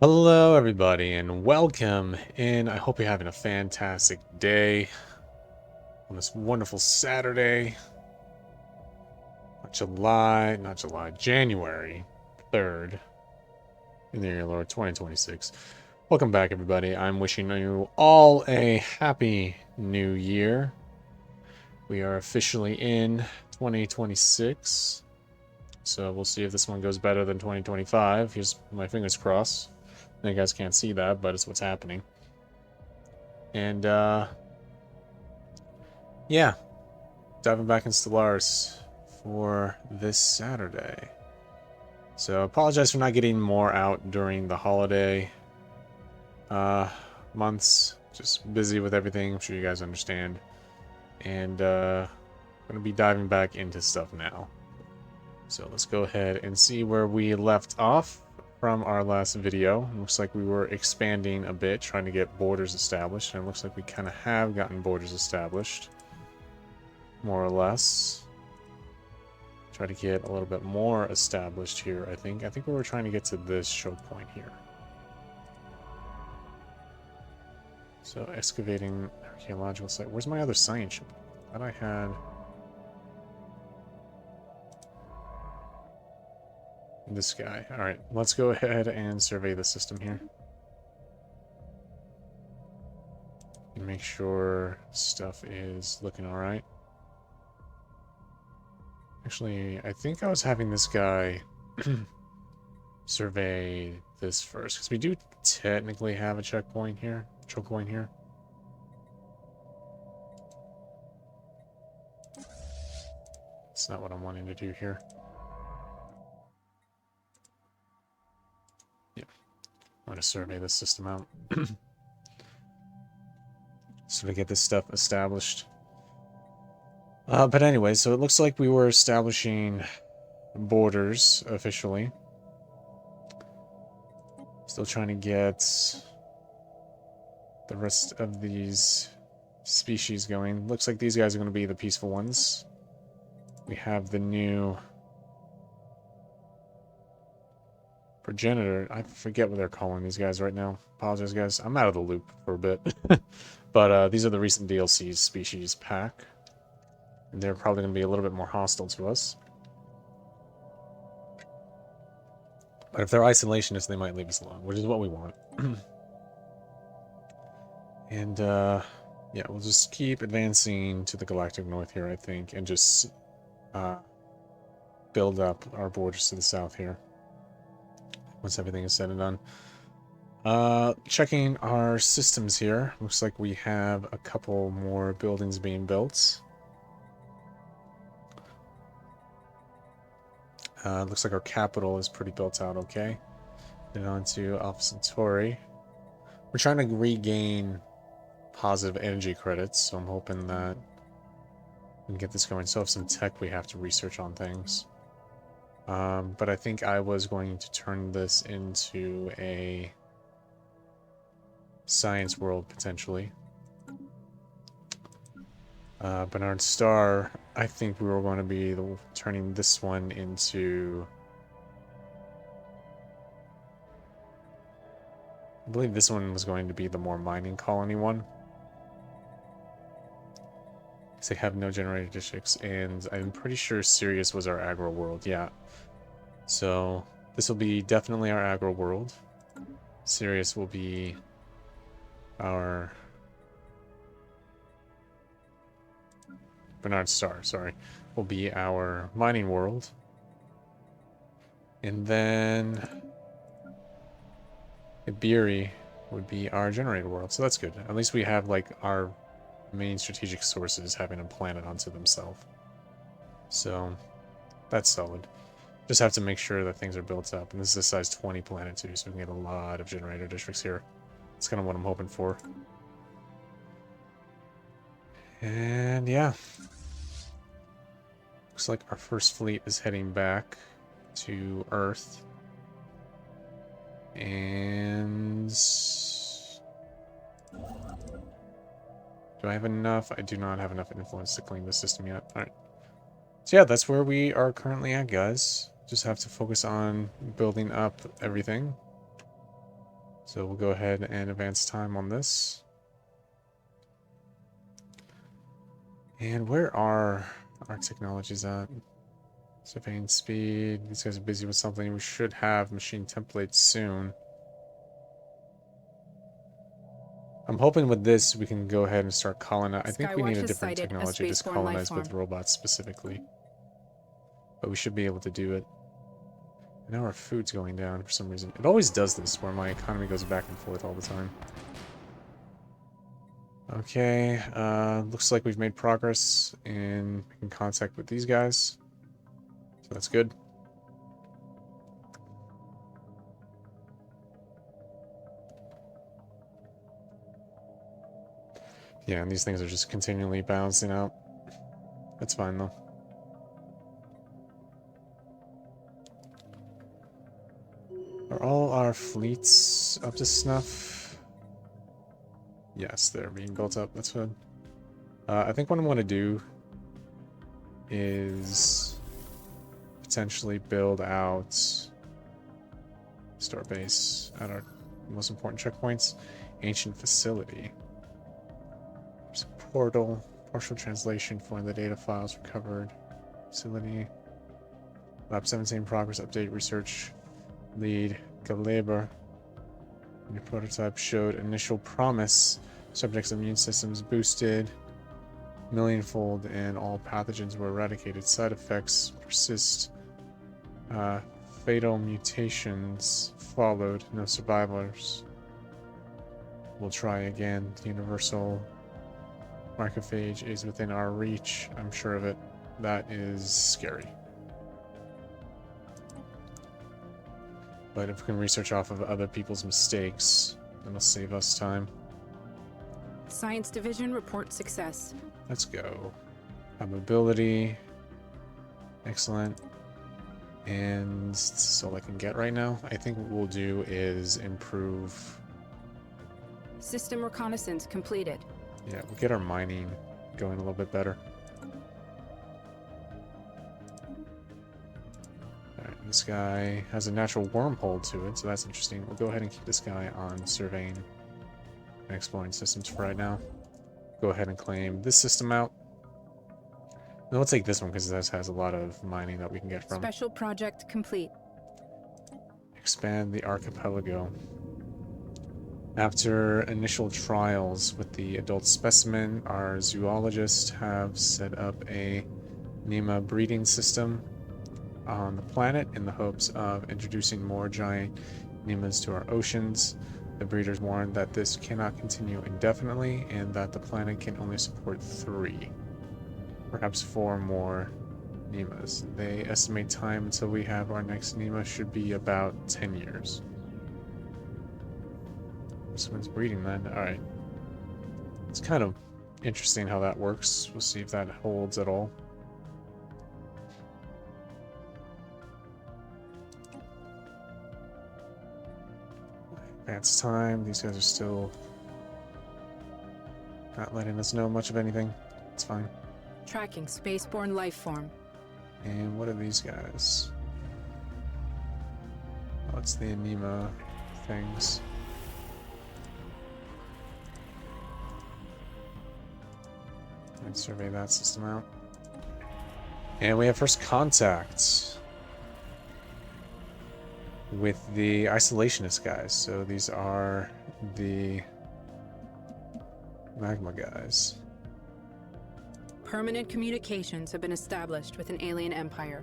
Hello, everybody, and welcome. And I hope you're having a fantastic day on this wonderful Saturday. January 3rd in the year, Lord, 2026. Welcome back, everybody. I'm wishing you all a happy new year. We are officially in 2026. So we'll see if this one goes better than 2025. Here's my fingers crossed. You guys can't see that, but it's what's happening. And yeah, diving back in Stellaris for this Saturday. So apologize for not getting more out during the holiday months. Just busy with everything. I'm sure you guys understand. And gonna be diving back into stuff now. So let's go ahead and see where we left off from our last video. It looks like we were expanding a bit, trying to get borders established, and it looks like we kind of have gotten borders established. More or less. Try to get a little bit more established here, I think. I think we were trying to get to this choke point here. So, excavating archaeological site. Where's my other science ship? I thought I had... this guy. Alright, let's go ahead and survey the system here. And make sure stuff is looking alright. Actually, I think I was having this guy survey this first, because we do technically have a checkpoint here, choke point here. That's not what I'm wanting to do here. Yeah, I'm going to survey this system out. So to get this stuff established. But anyway, so it looks like we were establishing borders officially. Still trying to get the rest of these species going. Looks like these guys are going to be the peaceful ones. We have the new progenitor. I forget what they're calling these guys right now. Apologize, guys. I'm out of the loop for a bit. But these are the recent DLC species pack. And they're probably going to be a little bit more hostile to us. But if they're isolationists, they might leave us alone, which is what we want. And, yeah, we'll just keep advancing to the galactic north here, I think, and just build up our borders to the south here. Once everything is said and done. Checking our systems here. Looks like we have a couple more buildings being built. Looks like our capital is pretty built out okay. Then on to Alpha Centauri. We're trying to regain positive energy credits, so I'm hoping that we can get this going. So have some tech we have to research on things. But I think I was going to turn this into a science world, potentially. Bernard Star, I think we were going to be turning this one into... I believe this one was going to be the more mining colony one. Because they have no generated districts, and I'm pretty sure Sirius was our aggro world, yeah. So, this will be definitely our aggro world. Sirius will be our... Bernard Star, sorry, will be our mining world. And then Iberi would be our generator world. So that's good. At least we have like our main strategic sources having a planet onto themselves. So that's solid. Just have to make sure that things are built up. And this is a size 20 planet too, so we can get a lot of generator districts here. That's kind of what I'm hoping for. And yeah. Looks like our first fleet is heading back to Earth. And... do I have enough? I do not have enough influence to clean the system yet. Alright. So yeah, that's where we are currently at, guys. Just have to focus on building up everything. So we'll go ahead and advance time on this. And where are our technologies at? Surveying speed. These guys are busy with something. We should have machine templates soon. I'm hoping with this we can go ahead and start colonizing. I think we need a different technology to colonize with robots specifically. But we should be able to do it. Now our food's going down for some reason. It always does this, where my economy goes back and forth all the time. Okay, looks like we've made progress in making contact with these guys. So that's good. Yeah, and these things are just continually balancing out. That's fine, though. Are all our fleets up to snuff? Yes, they're being built up. That's good. I think what I'm going to do is potentially build out store base at our most important checkpoints. Ancient facility. There's a portal. Partial translation for the data files recovered. Facility. Lab 17 progress update research. Lead Galeber. Your prototype showed initial promise. Subjects' immune systems boosted millionfold and all pathogens were eradicated. Side effects persist. Fatal mutations followed. No survivors. We'll try again. The universal macrophage is within our reach. I'm sure of it. That is scary. But if we can research off of other people's mistakes, that'll save us time. Science Division report success. Let's go. Mobility. Excellent. And that's all I can get right now. I think what we'll do is improve... System reconnaissance completed. Yeah, we'll get our mining going a little bit better. Alright, this guy has a natural wormhole to it, so that's interesting. We'll go ahead and keep this guy on surveying and exploring systems for right now. Go ahead and claim this system out. And we'll take this one because this has a lot of mining that we can get from. Special project complete. Expand the archipelago. After initial trials with the adult specimen, our zoologists have set up a Nema breeding system on the planet in the hopes of introducing more giant Nemas to our oceans. The breeders warn that this cannot continue indefinitely and that the planet can only support 3, perhaps 4 more Nemas. They estimate time until we have our next Nema should be about 10 years. Someone's breeding then. Alright. It's kind of interesting how that works. We'll see if that holds at all. Advance time. These guys are still not letting us know much of anything. It's fine. Tracking spaceborne life form. And what are these guys? Oh, it's the Anema things. Let's survey that system out. And we have first contact with the isolationist guys. So these are the magma guys. Permanent communications have been established with an alien empire.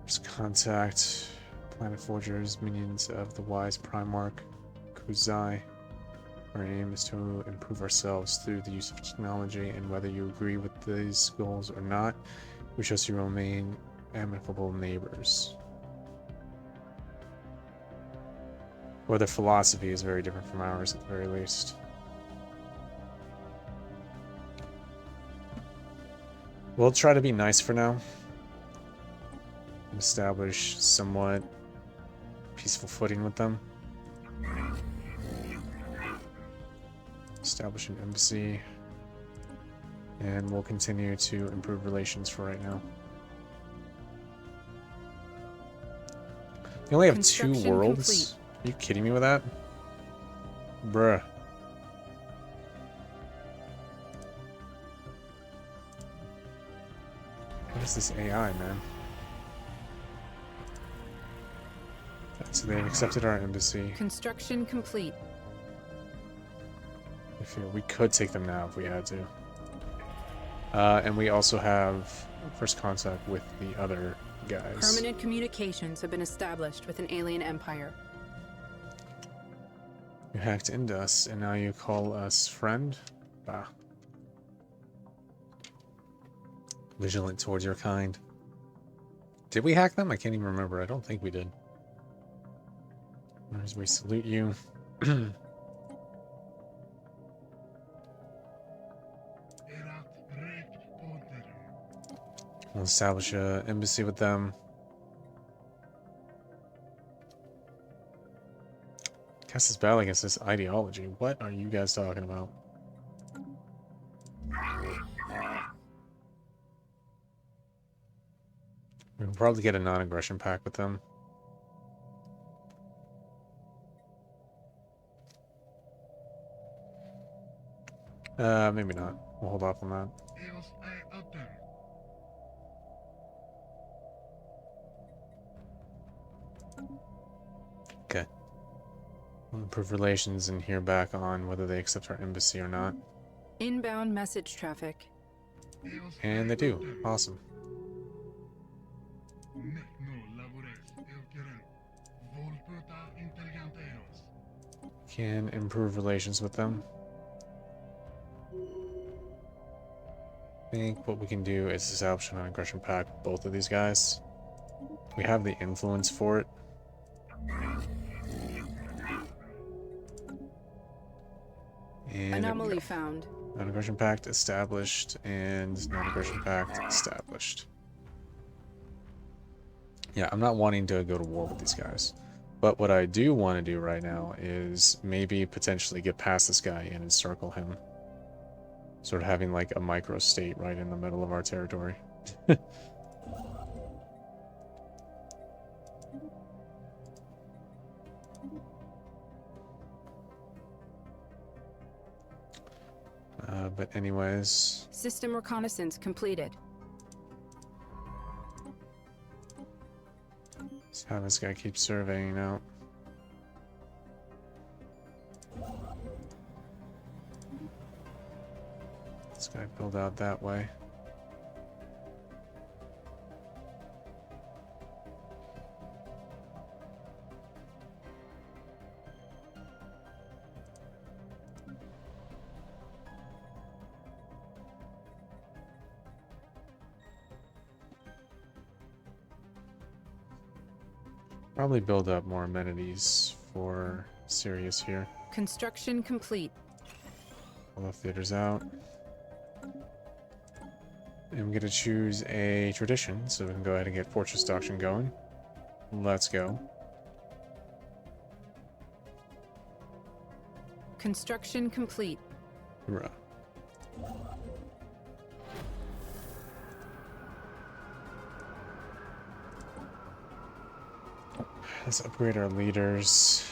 First contact. Planet Forgers, minions of the wise Primarch Kuzai. Our aim is to improve ourselves through the use of technology, and whether you agree with these goals or not, we shall see remain amicable neighbors. Or their philosophy is very different from ours, at the very least. We'll try to be nice for now. Establish somewhat peaceful footing with them. Establish an embassy, and we'll continue to improve relations for right now. They only have 2 worlds? Complete. Are you kidding me with that? Bruh. What is this AI, man? So they've accepted our embassy. Construction complete. I feel we could take them now if we had to. And we also have first contact with the other guys. Permanent communications have been established with an alien empire. You hacked into us, and now you call us friend? Bah. Vigilant towards your kind. Did we hack them? I can't even remember. I don't think we did. As we salute you. We'll establish an embassy with them. Cast this battle against this ideology. What are you guys talking about? We'll probably get a non-aggression pact with them. Maybe not. We'll hold off on that. Okay. We'll improve relations and hear back on whether they accept our embassy or not. Inbound message traffic. And they do. Awesome. Can improve relations with them. I think what we can do is establish an aggression pact with both of these guys. We have the influence for it. And Anomaly found. non-aggression pact established and non-aggression pact established. Yeah, I'm not wanting to go to war with these guys. But what I do want to do right now is maybe potentially get past this guy and encircle him. Sort of having like a micro-state right in the middle of our territory. But anyways... System reconnaissance completed. Let's have this guy keep surveying out. This guy build out that way. Probably build up more amenities for Sirius here. Construction complete. All the theaters out. And I'm going to choose a tradition, so we can go ahead and get Fortress Doctrine going. Let's go. Construction complete. Hoorah. Let's upgrade our leaders.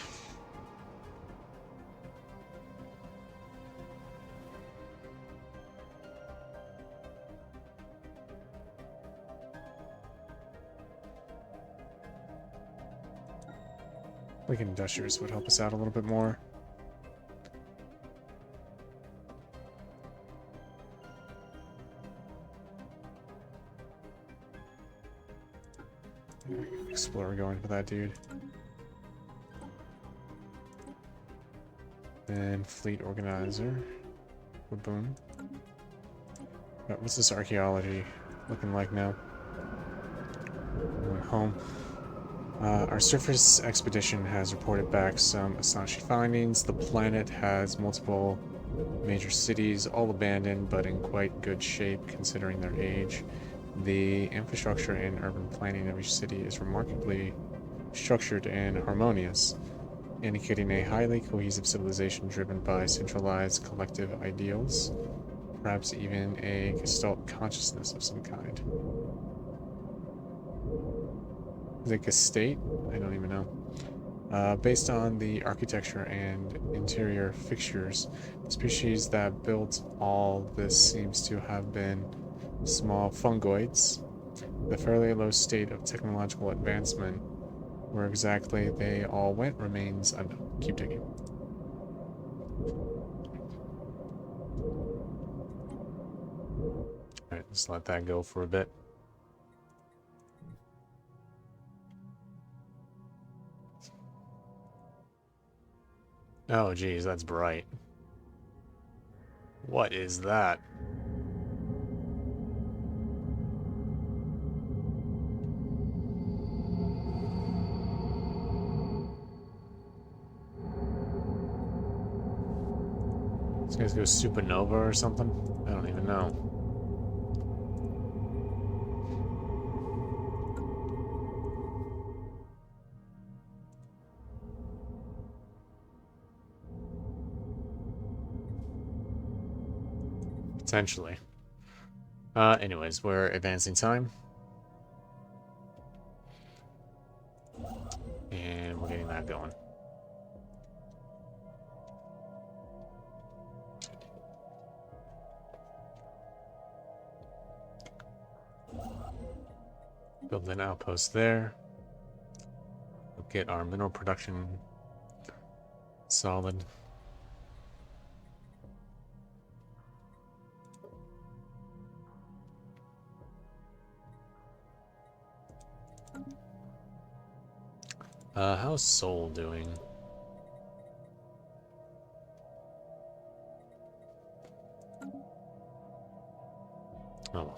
Like Industrious would help us out a little bit more. Explorer going for that dude. And Fleet Organizer. Boom. What's this archaeology looking like now? Going home. Our surface expedition has reported back some astonishing findings. The planet has multiple major cities, all abandoned but in quite good shape considering their age. The infrastructure and urban planning of each city is remarkably structured and harmonious, indicating a highly cohesive civilization driven by centralized collective ideals, perhaps even a gestalt consciousness of some kind. Like a state? I don't even know. Based on the architecture and interior fixtures, the species that built all this seems to have been small fungoids. The fairly low state of technological advancement, where exactly they all went, remains unknown. Keep digging. Alright, let's let that go for a bit. Oh, geez, that's bright. What is that? These guys go supernova or something? I don't even know. Potentially. Anyways, we're advancing time. And we're getting that going. Build an outpost there. We'll get our mineral production solid. How's Soul doing? Oh.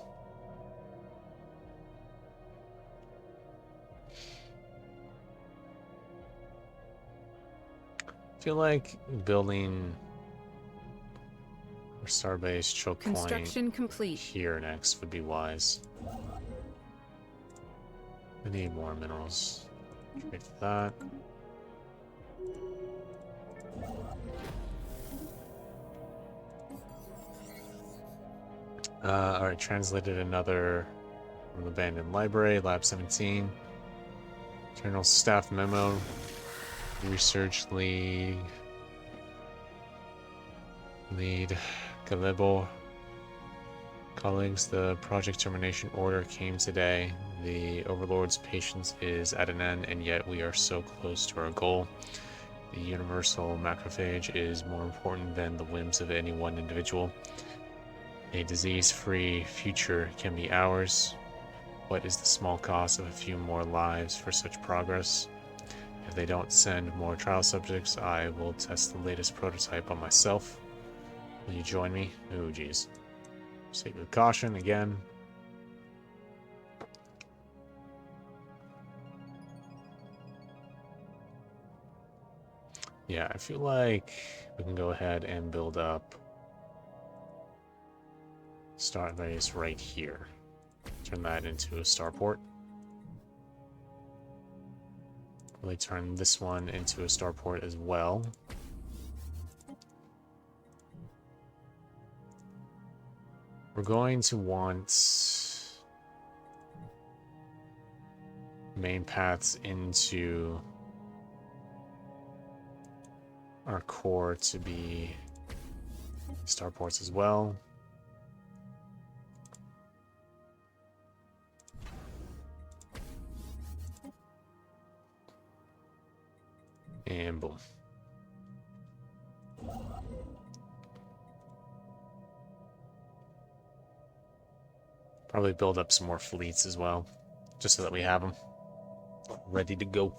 I feel like building our starbase choke point Construction complete. here next would be wise. I need more minerals. Trade for that. Alright, translated another from the abandoned library, Lab 17. General Staff Memo. Research League. Lead Galebo. Colleagues, the project termination order came today. The Overlord's patience is at an end, and yet we are so close to our goal. The universal macrophage is more important than the whims of any one individual. A disease-free future can be ours. What is the small cost of a few more lives for such progress? If they don't send more trial subjects, I will test the latest prototype on myself. Will you join me? Oh, geez. Proceed with caution again. Yeah, I feel like we can go ahead and build up Starbase right here. Turn that into a starport. Really turn this one into a starport as well. We're going to want main paths into our core to be starports as well. And boom. Probably build up some more fleets as well, just so that we have them ready to go.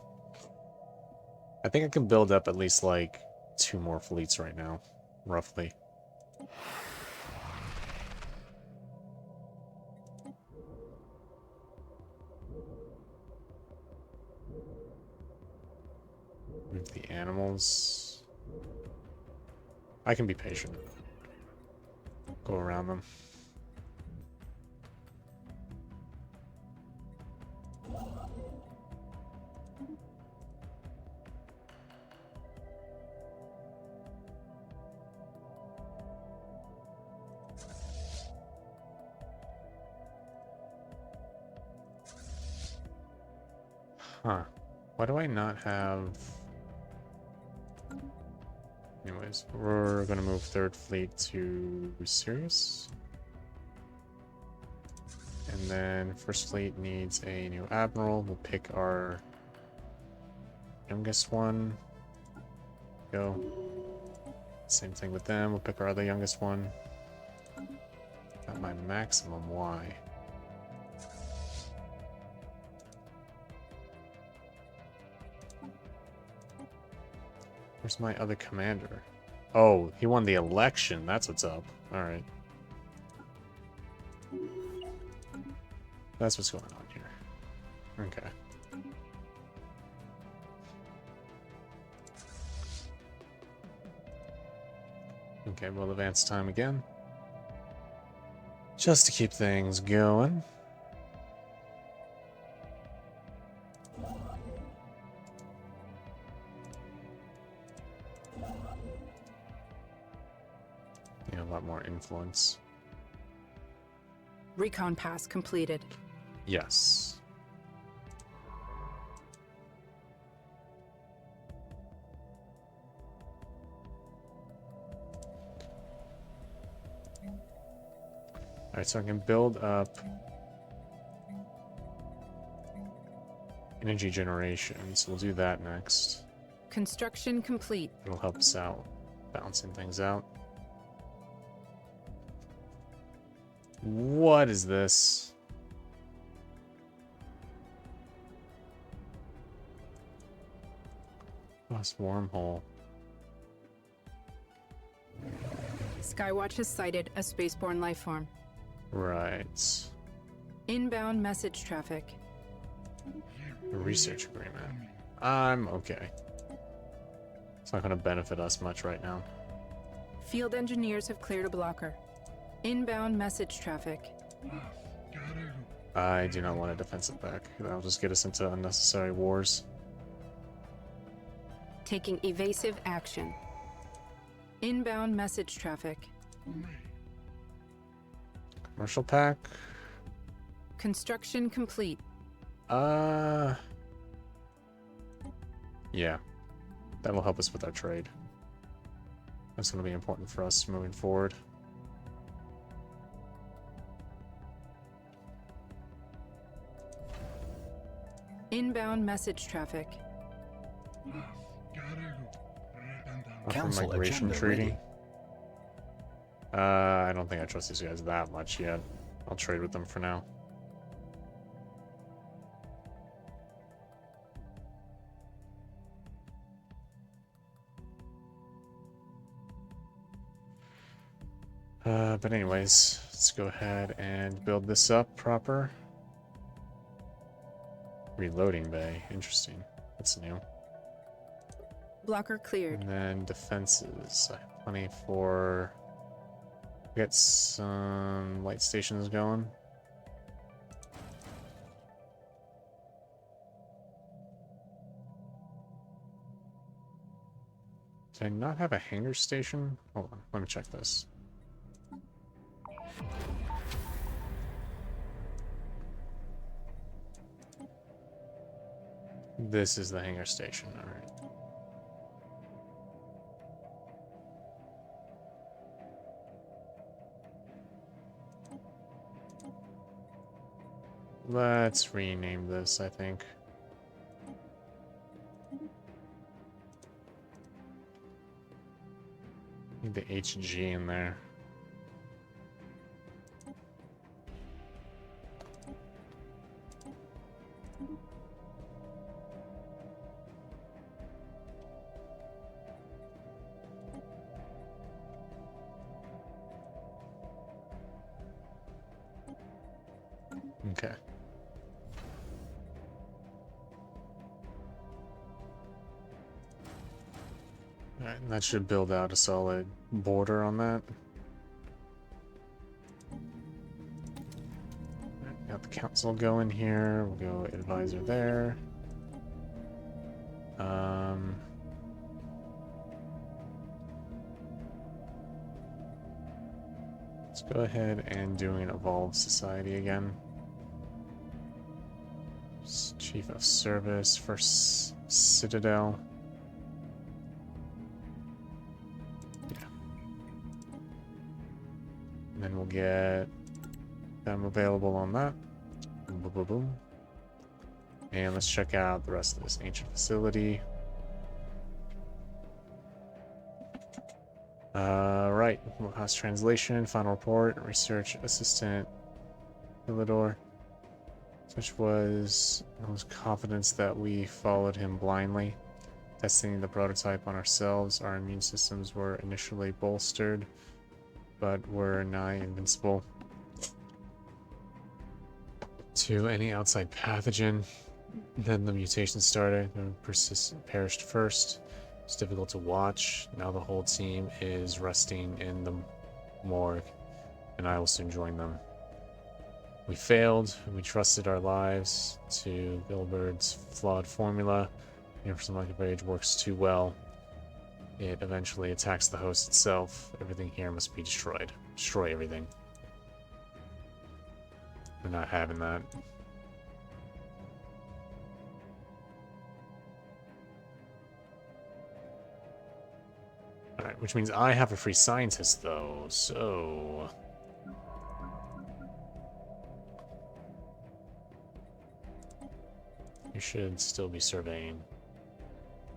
I think I can build up at least like 2 more fleets right now, roughly. Move the animals. I can be patient. Go around them. Huh. Why do I not have Anyways, we're gonna move 3rd Fleet to Sirius. And then 1st Fleet needs a new admiral. We'll pick our youngest one. Go. Same thing with them. We'll pick our other youngest one. Got my maximum Y. Where's my other commander? Oh, he won the election. That's what's up. Alright. That's what's going on here. Okay. Okay, we'll advance time again. Just to keep things going. Yeah, a lot more influence. Recon pass completed. Yes. Alright, so I can build up energy generation, so we'll do that next. Construction complete. It'll help us out, balancing things out. What is this? Lost wormhole. Skywatch has sighted a spaceborne lifeform. Right. Inbound message traffic. A research agreement. I'm okay. It's not going to benefit us much right now. Field engineers have cleared a blocker. Inbound message traffic. I do not want a defensive back. That'll just get us into unnecessary wars. Taking evasive action. Inbound message traffic. Commercial pack? Construction complete. Yeah. That'll help us with our trade. That's going to be important for us moving forward. Inbound message traffic. Council migration treaty. I don't think I trust these guys that much yet. I'll trade with them for now. But anyways, let's go ahead and build this up proper. Reloading bay. Interesting. That's new. Blocker cleared. And then defenses. I have plenty for... Get some light stations going. Did I not have a hangar station? Hold on, let me check this. This is the hangar station, alright. Let's rename this, I think. Need the HG in there. Okay. Alright, and that should build out a solid border on that. Alright, got the council going here. We'll go advisor there. Let's go ahead and do an evolved society again. Chief of Service for Citadel. And then we'll get them available on that. Boom, boom, boom, boom. And let's check out the rest of this ancient facility. Right. House translation, final report, research assistant, Philidor. Such was confidence that we followed him blindly. Testing the prototype on ourselves, our immune systems were initially bolstered, but were nigh invincible to any outside pathogen. Then the mutation started and perished first. It's difficult to watch. Now the whole team is resting in the morgue, and I will soon join them. We failed. We trusted our lives to Gilbert's flawed formula. The Universal Microphage works too well. It eventually attacks the host itself. Everything here must be destroyed. Destroy everything. We're not having that. Alright, which means I have a free scientist, though, so... You should still be surveying.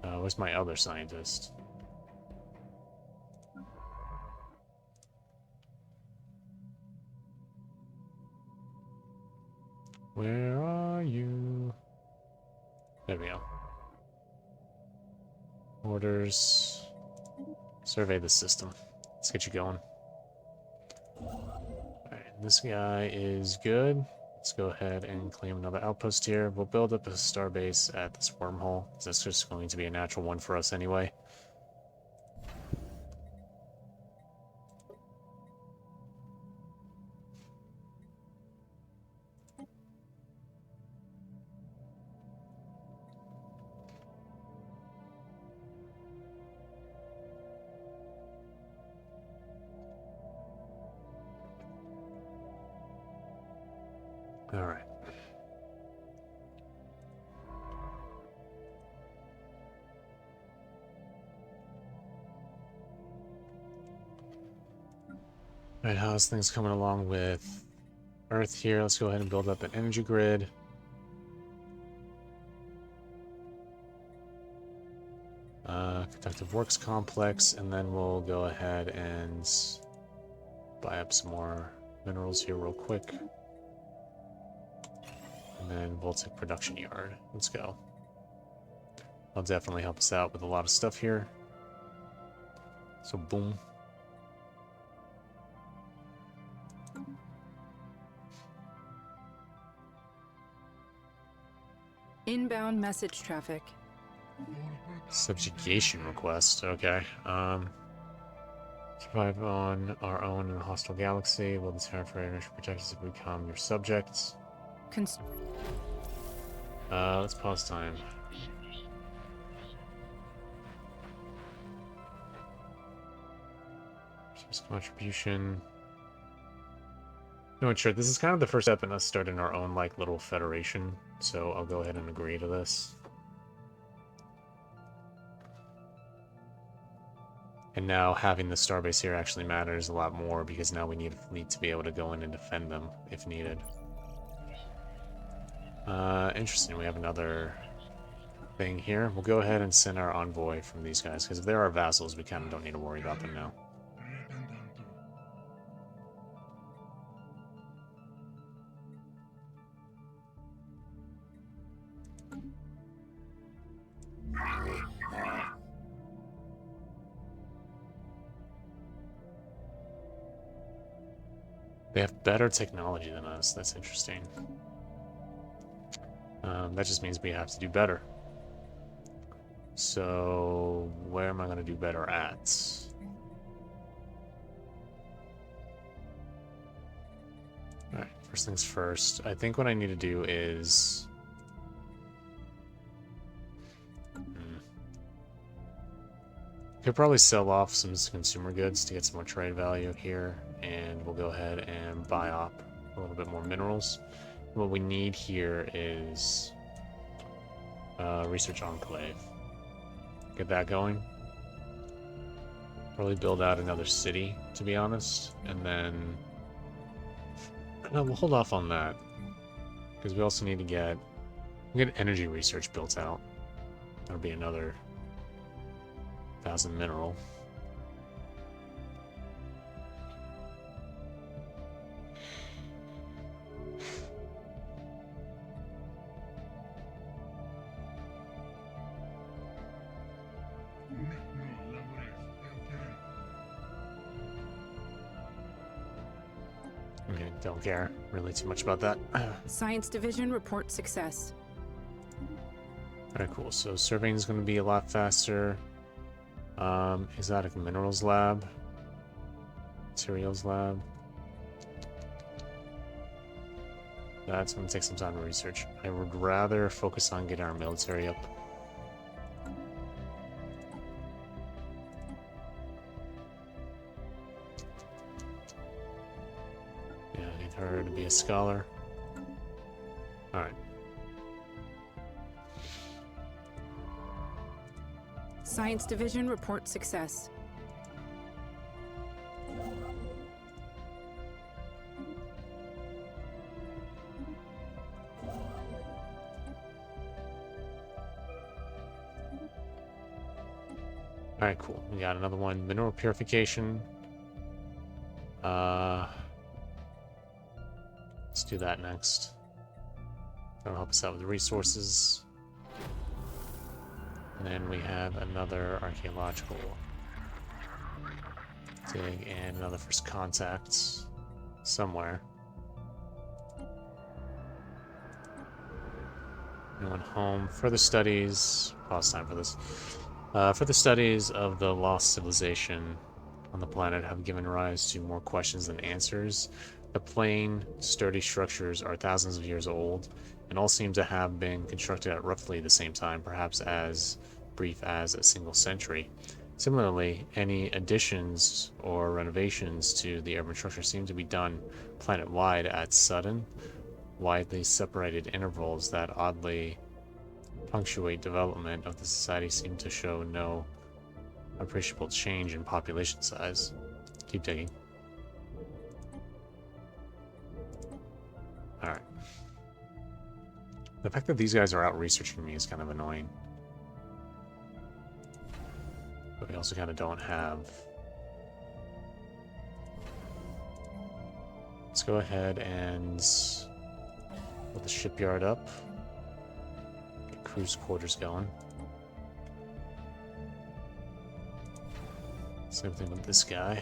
Where's my other scientist? Where are you? There we go. Orders. Survey the system. Let's get you going. Alright, this guy is good. Let's go ahead and claim another outpost here. We'll build up a starbase at this wormhole. That's just going to be a natural one for us anyway. All right. All right, how's things coming along with Earth here? Let's go ahead and build up an energy grid. Conductive works complex, and then we'll go ahead and buy up some more minerals here real quick. And then Voltic production yard. Let's go. That'll definitely help us out with a lot of stuff here. So boom. Inbound message traffic. Subjugation request. Okay. Survive on our own in a hostile galaxy. Will the Terran Federation protect us if we become your subjects? Let's pause time. Service contribution. No, sure. This is kind of the first step in us starting our own, like, little federation. So I'll go ahead and agree to this. And now having the starbase here actually matters a lot more because now we need a fleet to be able to go in and defend them if needed. Interesting. We have another thing here. We'll go ahead and send our envoy from these guys because if they're our vassals, we kind of don't need to worry about them now. They have better technology than us. That's interesting. That just means we have to do better. So, where am I going to do better at? Alright, first things first. I think what I need to do is... Could probably sell off some consumer goods to get some more trade value here, and we'll go ahead and buy up a little bit more minerals. What we need here is research enclave. Get that going. Probably build out another city, to be honest, and then No, we'll hold off on that. Because we also need to get energy research built out. That'll be another 1,000 mineral. Okay, don't care really too much about that. Science Division reports success. Alright, cool. So surveying is going to be a lot faster. Exotic minerals lab. Materials lab. That's going to take some time to research. I would rather focus on getting our military up. Yeah, I need her to be a scholar. Alright. Science Division reports success. Alright, cool. We got another one. Mineral purification. Let's do that next. That'll help us out with the resources. And then we have another archaeological dig and another first contact somewhere. We went home. Further studies. Pause time for this. Further studies of the lost civilization on the planet have given rise to more questions than answers. The plain, sturdy structures are thousands of years old, and all seem to have been constructed at roughly the same time, perhaps as brief as a single century. Similarly, any additions or renovations to the urban structure seem to be done planet-wide at sudden, widely separated intervals that oddly punctuate development of the society seem to show no appreciable change in population size. Keep digging. Alright. The fact that these guys are out researching me is kind of annoying. But we also kind of don't have... Let's go ahead and put the shipyard up. Get cruise quarters going. Same thing with this guy.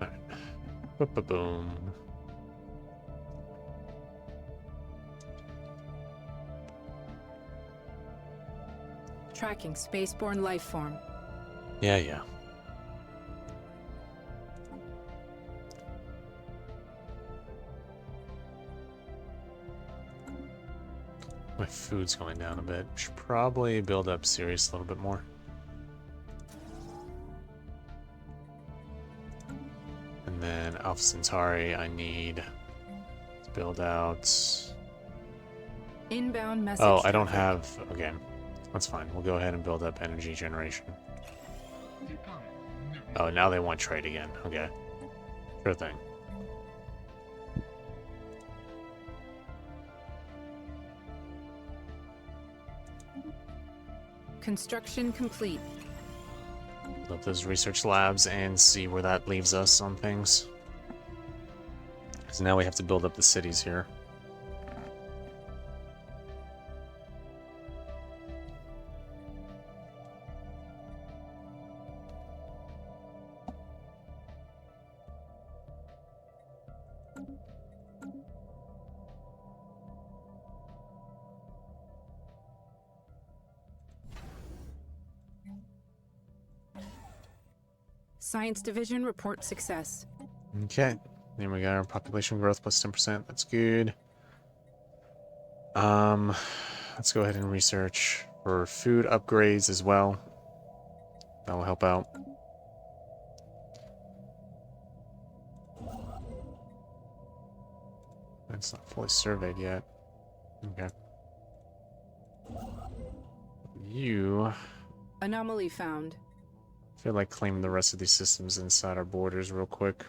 Alright. Boom. Tracking spaceborne life form. Yeah. My food's going down a bit. Should probably build up Sirius a little bit more. And then Alpha Centauri, I need to build out... Inbound message. Oh, I don't traffic. have... Okay, that's fine. We'll go ahead and build up energy generation. Oh, now they want trade again. Okay. Sure thing. Construction complete. Build up those research labs and see where that leaves us on things. Because now we have to build up the cities here. Science Division reports success. Okay. Then we got our population growth plus 10%. That's good. Let's go ahead and research for food upgrades as well. That will help out. It's not fully surveyed yet. Okay. you... Anomaly found. I feel like claiming the rest of these systems inside our borders real quick.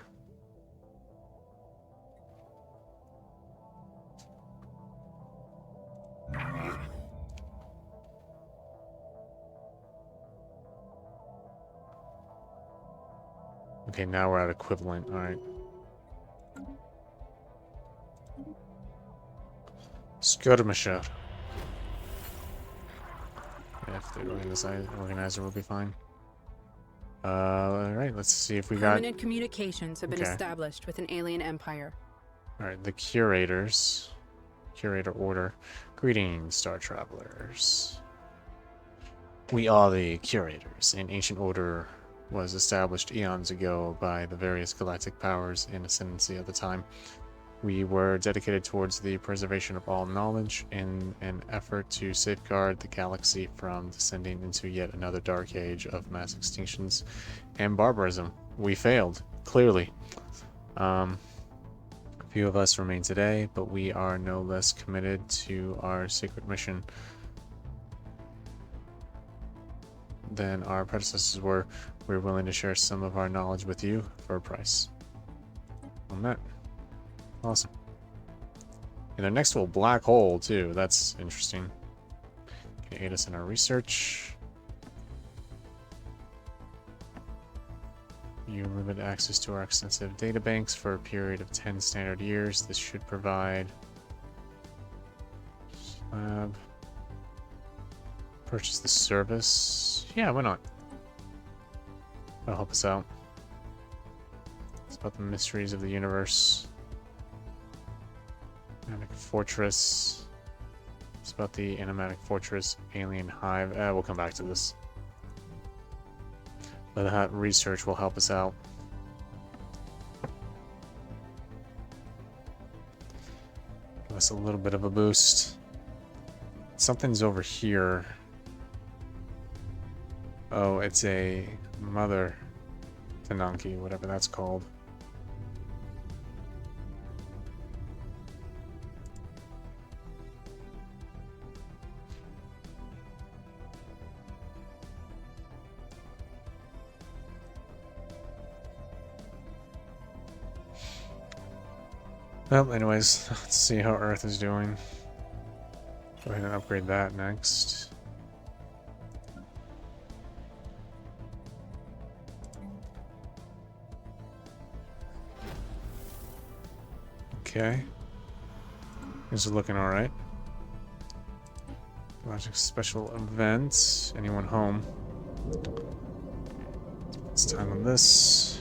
Okay, now we're at equivalent. Alright. Skirmisher. Yeah, if the organizer will be fine. Alright, let's see if we got... Permanent communications have been Okay. established with an alien empire. Alright, the curators. Curator order. Greetings, Star Travelers. We are the curators. An ancient order was established eons ago by the various galactic powers in ascendancy at the time. We were dedicated towards the preservation of all knowledge in an effort to safeguard the galaxy from descending into yet another dark age of mass extinctions and barbarism. We failed, clearly. A few of us remain today, but we are no less committed to our sacred mission than our predecessors were. We're willing to share some of our knowledge with you for a price. On that. Awesome. And they're next to a black hole, too. That's interesting. Can aid us in our research. You limit access to our extensive databanks for a period of 10 standard years. This should provide... purchase the service. Yeah, why not? That'll help us out. It's about the mysteries of the universe. Animatic Fortress. It's about the Animatic Fortress Alien Hive. We'll come back to this. But that research will help us out. Give us a little bit of a boost. Something's over here. Oh, it's a mother Tananki, whatever that's called. Well, anyways, let's see how Earth is doing. Go ahead and upgrade that next. Okay. Things are looking alright. Logic special events. Anyone home? It's time on this.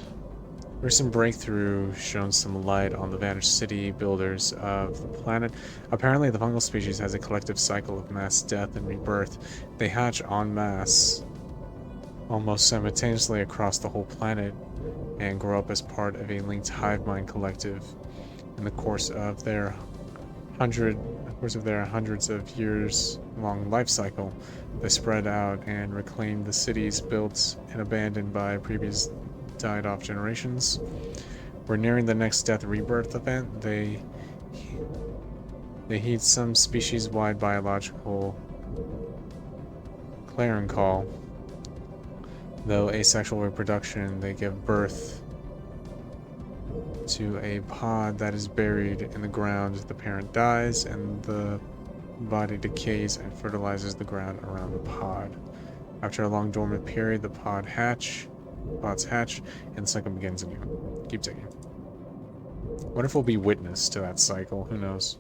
Recent breakthrough shown some light on the vanished city builders of the planet. Apparently, the fungal species has a collective cycle of mass death and rebirth. They hatch en masse, almost simultaneously across the whole planet, and grow up as part of a linked hive mind collective. In the course of their hundreds of years long life cycle, they spread out and reclaim the cities built and abandoned by previous died off generations. We're nearing the next death rebirth event. They heed some species-wide biological clarion call. Though asexual reproduction, they give birth to a pod that is buried in the ground. The parent dies, and the body decays and fertilizes the ground around the pod. After a long dormant period, the pods hatch, and the cycle begins again. Keep ticking. What if we'll be witness to that cycle? Who knows?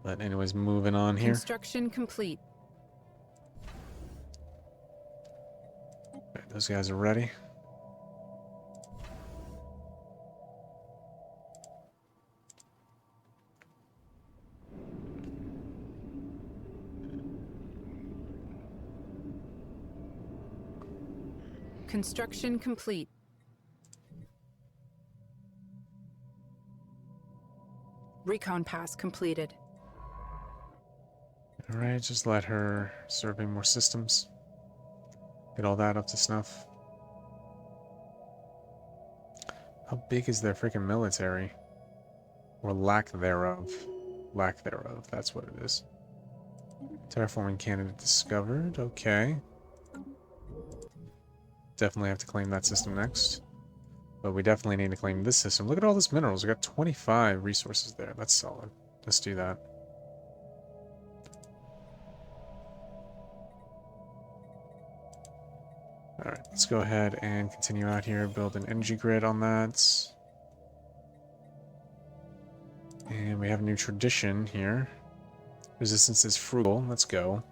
But anyways, moving on here. Construction complete. Right, those guys are ready. Construction complete. Recon pass completed. Alright, just let her survey more systems. Get all that up to snuff. How big is their freaking military? Or lack thereof. Lack thereof, that's what it is. Terraforming candidate discovered, okay. Definitely have to claim that system next. But we definitely need to claim this system. Look at all these minerals. We got 25 resources there. That's solid. Let's do that. Alright, let's go ahead and continue out here. Build an energy grid on that. And we have a new tradition here. Resistance is frugal. Let's go.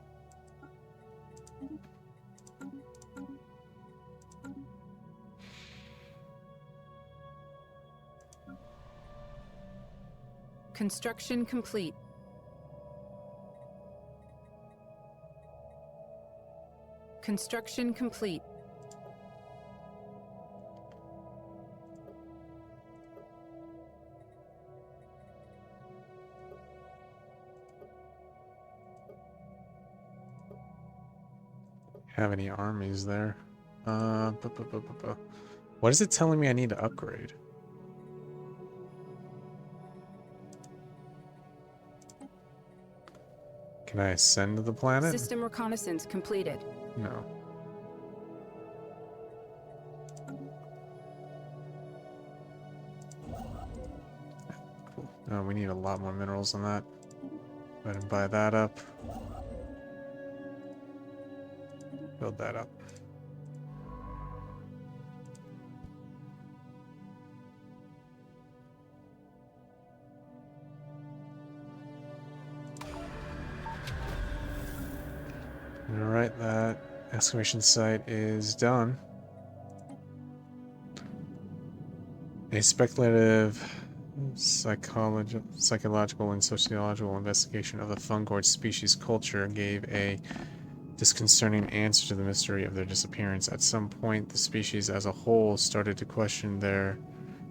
Construction complete. Construction complete. Have any armies there? What is it telling me I need to upgrade? Can I ascend to the planet? System reconnaissance completed. No. Cool. Oh, we need a lot more minerals than that. Go ahead and buy that up. Build that up. Alright, that excavation site is done. A speculative psychological and sociological investigation of the fungoid species culture gave a disconcerting answer to the mystery of their disappearance. At some point, the species as a whole started to question their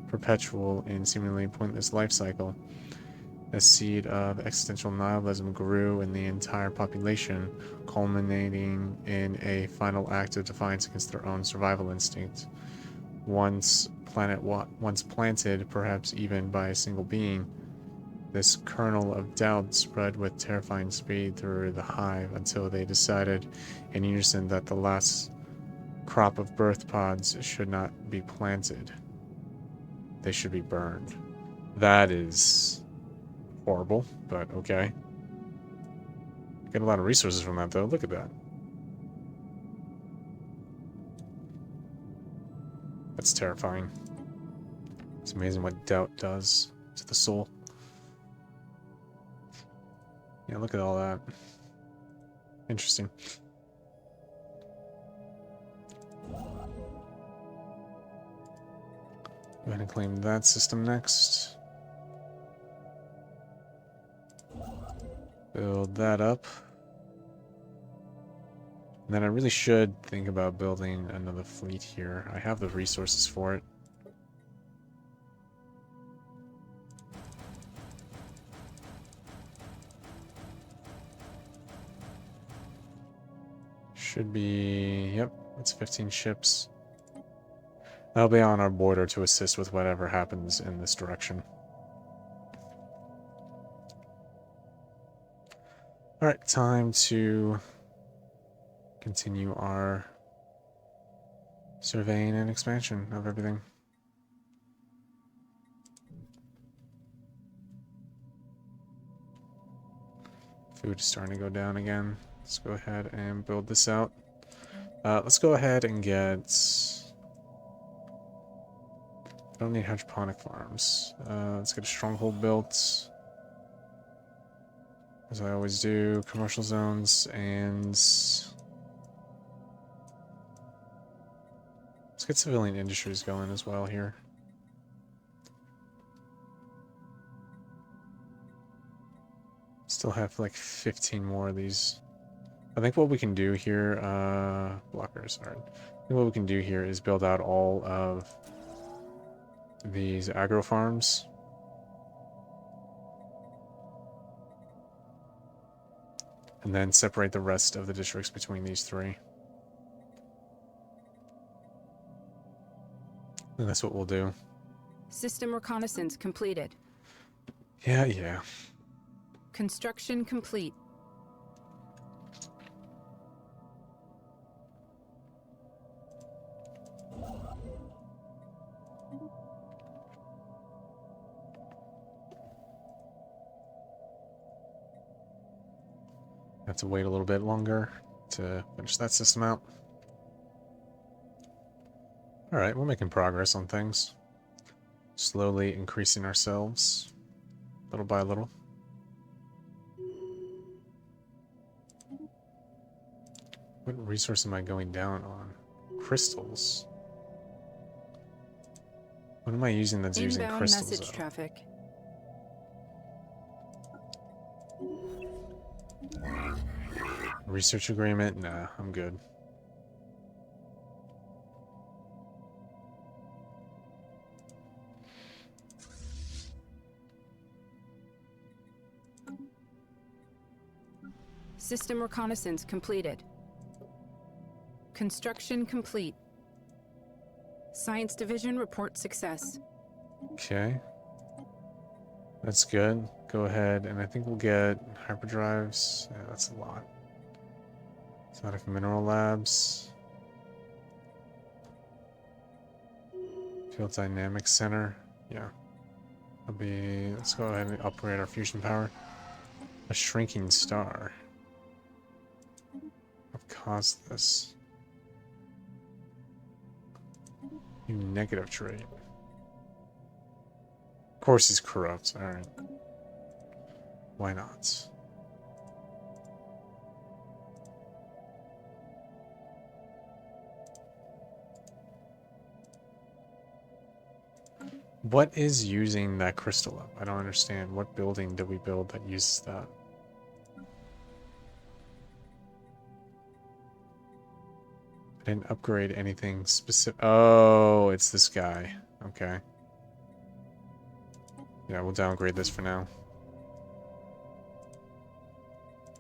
perpetual and seemingly pointless life cycle. A seed of existential nihilism grew in the entire population, culminating in a final act of defiance against their own survival instinct. Once planted, perhaps even by a single being, this kernel of doubt spread with terrifying speed through the hive until they decided in unison that the last crop of birth pods should not be planted. They should be burned. That is horrible, but okay. Get a lot of resources from that, though. Look at that. That's terrifying. It's amazing what doubt does to the soul. Yeah, look at all that. Interesting. Go ahead and claim that system next. Build that up. And then I really should think about building another fleet here. I have the resources for it. Should be... Yep, it's 15 ships. That'll be on our border to assist with whatever happens in this direction. Alright, time to continue our surveying and expansion of everything. Food is starting to go down again. Let's go ahead and build this out. Let's go ahead and get... I don't need hydroponic farms. Let's get a stronghold built. As I always do, commercial zones, and let's get civilian industries going as well here. Still have like 15 more of these. I think what we can do here, blockers, alright. I think what we can do here is build out all of these agro farms. And then separate the rest of the districts between these three. And that's what we'll do. System reconnaissance completed. Yeah. Construction complete. Have to wait a little bit longer to finish that system out. Alright, we're making progress on things. Slowly increasing ourselves, little by little. What resource am I going down on? Crystals. What am I using that's using Inbound crystals message up? traffic. Research agreement? Nah, I'm good. System reconnaissance completed. Construction complete. Science Division report success. Okay. That's good. Go ahead, and I think we'll get hyperdrives. Yeah, that's a lot. Exotic mineral labs. Field dynamics center. Yeah. That'll be. Let's go ahead and upgrade our fusion power. A shrinking star. What caused this? New negative trait. Of course he's corrupt. Alright. Why not? What is using that crystal up? I don't understand. What building did we build that uses that? I didn't upgrade anything specific. Oh, it's this guy. Okay. Yeah, we'll downgrade this for now.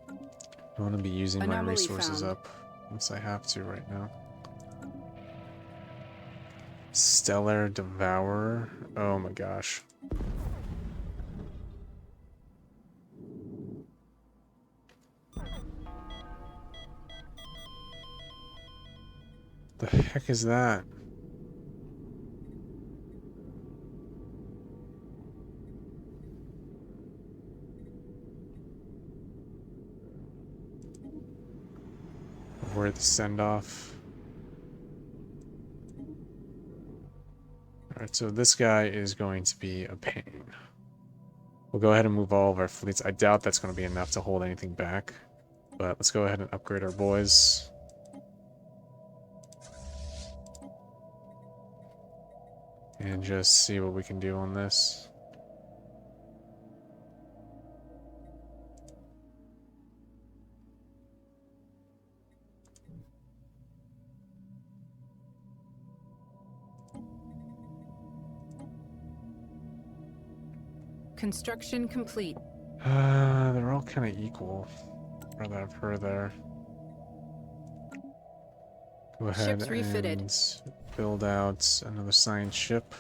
I want to be using my Anomaly resources found. up once I have to right now. Stellar Devourer. Oh my gosh. The heck is that? Where the send-off. Alright, so this guy is going to be a pain. We'll go ahead and move all of our fleets. I doubt that's going to be enough to hold anything back. But let's go ahead and upgrade our boys. And just see what we can do on this. Construction complete. They're all kind of equal. Or that I've heard there. Go ahead Ships refitted. and build out another science ship.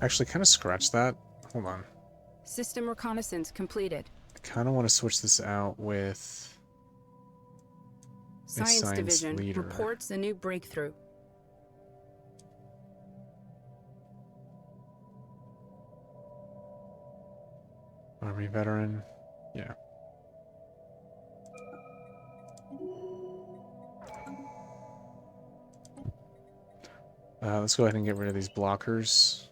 Actually, kind of scratch that. Hold on. System reconnaissance completed. I kind of want to switch this out with Science science Division leader. reports a new breakthrough. Army veteran. Yeah. Let's go ahead and get rid of these blockers.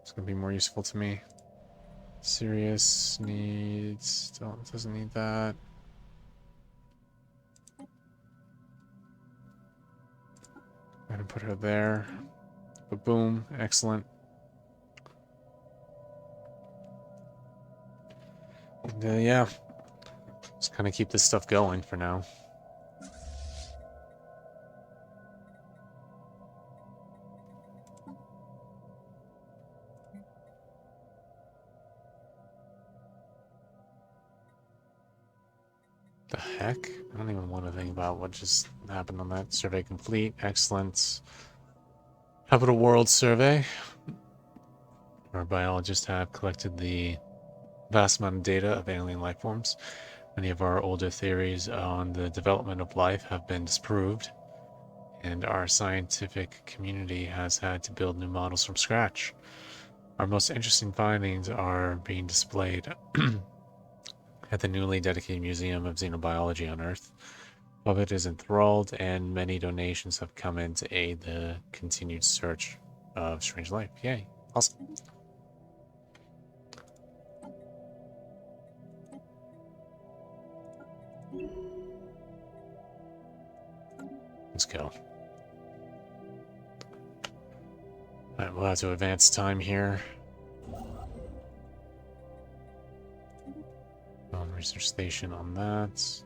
It's going to be more useful to me. Sirius needs... doesn't need that. Go ahead and put her there. But boom. Excellent. And, yeah. Just kind of keep this stuff going for now. The heck? I don't even want to think about what just happened on that survey complete. Excellent. Habitable World Survey. Our biologists have collected the vast amount of data of alien life forms. Many of our older theories on the development of life have been disproved, and our scientific community has had to build new models from scratch. Our most interesting findings are being displayed at the newly dedicated Museum of Xenobiology on Earth. Public is enthralled, and many donations have come in to aid the continued search of strange life. Yay. Awesome. Let's go. Alright, we'll have to advance time here. Research station on that.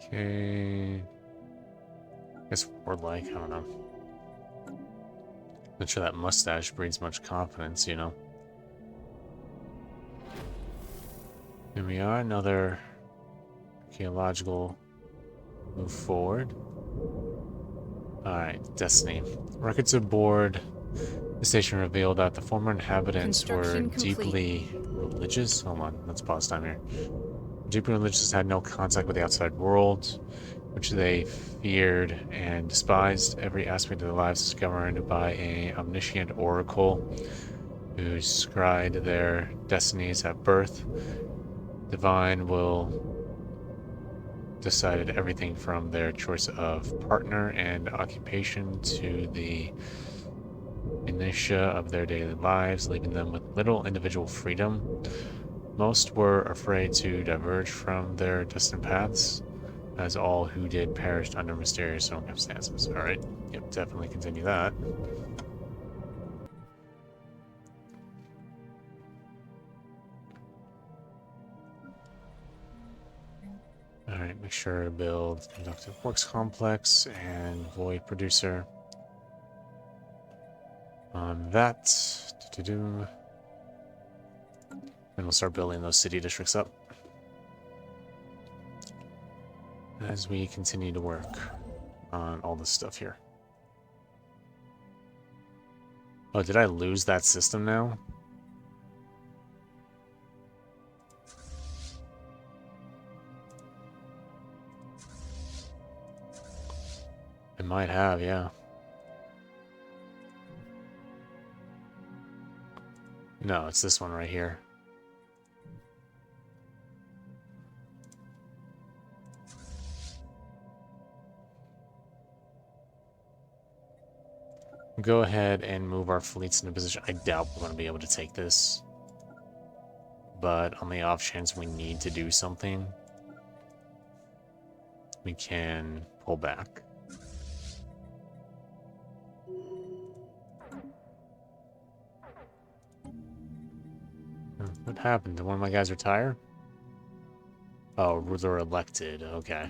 Okay. I guess warlike, I don't know. Not sure that mustache breeds much confidence, you know. Here we are, another archaeological move forward. Alright, Destiny. Records aboard the station revealed that the former inhabitants were deeply religious. Hold on, let's pause time here. Deeply religious, had no contact with the outside world, which they feared and despised. Every aspect of their lives is governed by an omniscient oracle who scribed their destinies at birth. Divine will decided everything from their choice of partner and occupation to the minutiae of their daily lives, leaving them with little individual freedom. Most were afraid to diverge from their destined paths, as all who did perished under mysterious circumstances. Alright, yep, definitely continue that. Alright, make sure to build conductive works complex and void producer on that. And we'll start building those city districts up as we continue to work on all this stuff here. Oh, did I lose that system now? I might have, yeah. No, it's this one right here. Go ahead and move our fleets into position. I doubt we're going to be able to take this. But on the off chance we need to do something, we can pull back. What happened? Did one of my guys retire? Oh, they're elected. Okay.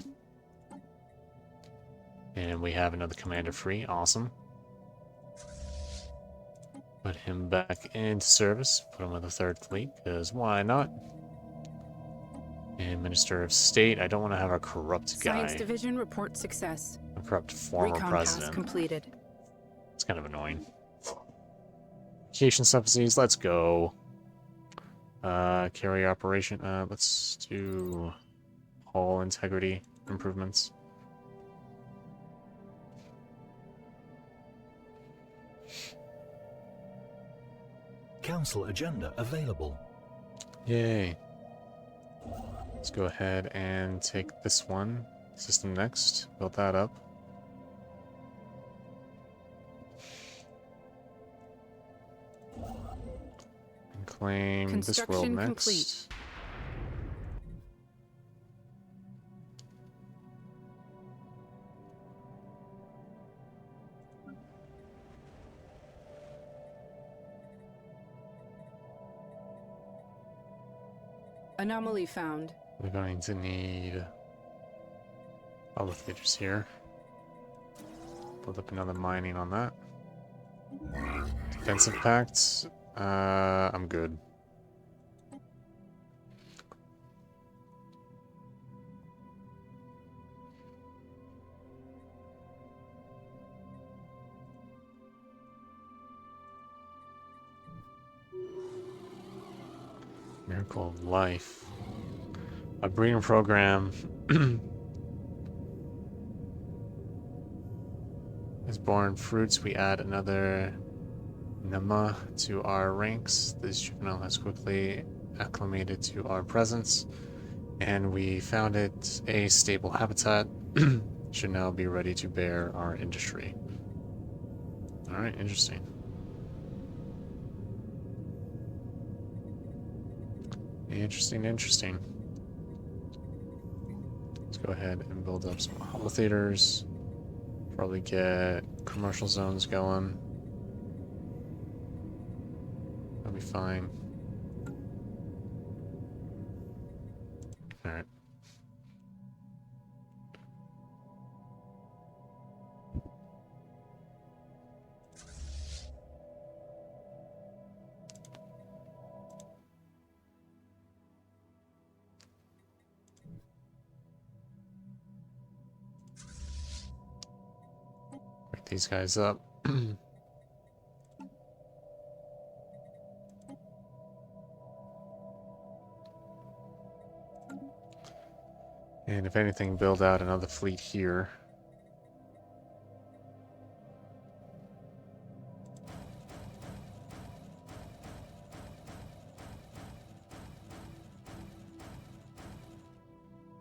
And we have another commander free. Awesome. Put him back into service. Put him with the third fleet, because why not? And Minister of State. I don't want to have a corrupt guy. Science Division report success. A corrupt former Recon president. pass completed. It's kind of annoying. Vacation subsidies. Let's go. Carrier operation. Let's do hull integrity improvements. Council agenda available. Yay. Let's go ahead and take this one. System next. Build that up. And claim this world next. Complete. Anomaly found. We're going to need all the features here. Build up another mining on that. Defensive pact? I'm good. Miracle of Life. A breeding program is born fruits. We add another Nama to our ranks. This juvenile has quickly acclimated to our presence, and we found it a stable habitat. Should now be ready to bear our industry. Alright, interesting. Interesting. Let's go ahead and build up some holotheaters. Probably get commercial zones going. That'll be fine. Alright. Pick these guys up. And if anything, build out another fleet here.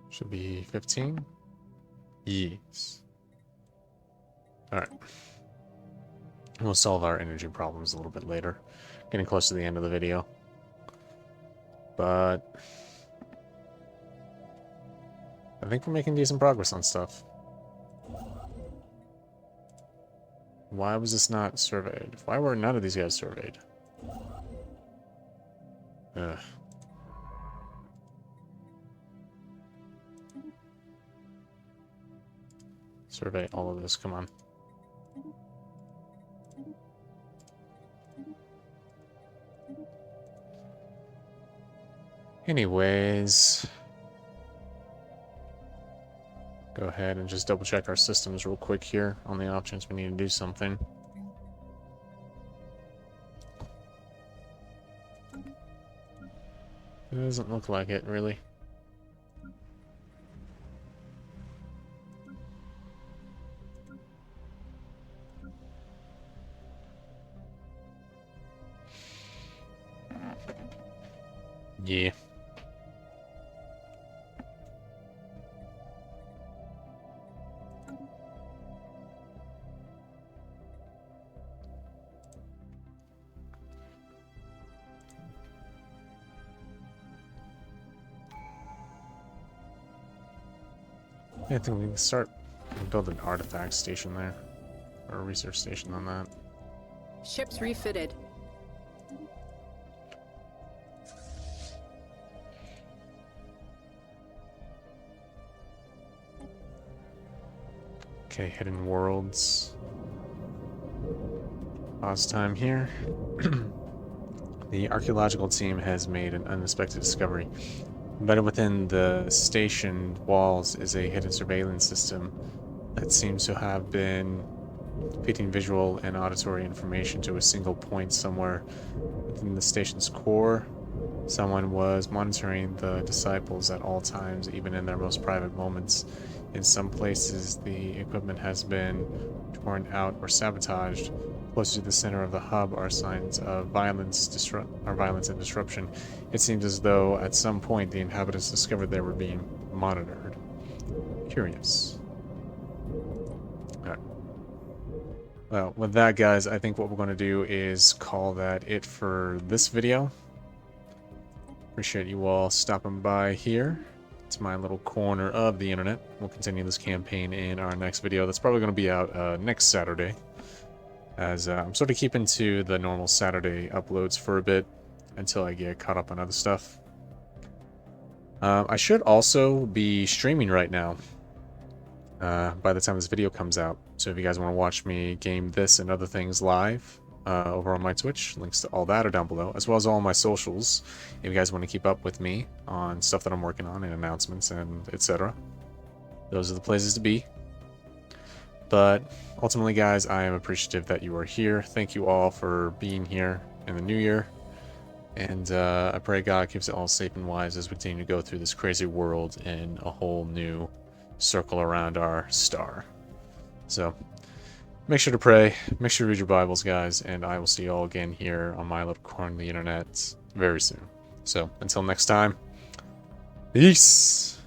Should be 15? Yes. Alright. We'll solve our energy problems a little bit later. Getting close to the end of the video. But I think we're making decent progress on stuff. Why was this not surveyed? Why were none of these guys surveyed? Ugh. Survey all of this, come on. Anyways, go ahead and just double check our systems real quick here on the options. We need to do something. It doesn't look like it, really. Yeah. I think we can start build an artifact station there, or a research station on that. Ships refitted. Okay, hidden worlds. Pause time here. The archaeological team has made an unexpected discovery. Embedded within the station walls is a hidden surveillance system that seems to have been feeding visual and auditory information to a single point somewhere within the station's core. Someone was monitoring the disciples at all times, even in their most private moments. In some places, the equipment has been torn out or sabotaged. Closer to the center of the hub are signs of violence and disruption. It seems as though at some point the inhabitants discovered they were being monitored. Curious. Alright. Well, with that, guys, I think what we're going to do is call that it for this video. Appreciate you all stopping by here. It's my little corner of the internet. We'll continue this campaign in our next video. That's probably going to be out next Saturday, as I'm sort of keeping to the normal Saturday uploads for a bit until I get caught up on other stuff. I should also be streaming right now by the time this video comes out. So if you guys want to watch me game this and other things live, over on my Twitch. Links to all that are down below, as well as all my socials. If you guys want to keep up with me on stuff that I'm working on and announcements and etc. Those are the places to be. But ultimately, guys, I am appreciative that you are here. Thank you all for being here in the new year. And I pray God keeps it all safe and wise as we continue to go through this crazy world in a whole new circle around our star. So, make sure to pray, make sure to read your Bibles, guys, and I will see you all again here on my little corner of the internet very soon. So, until next time, peace!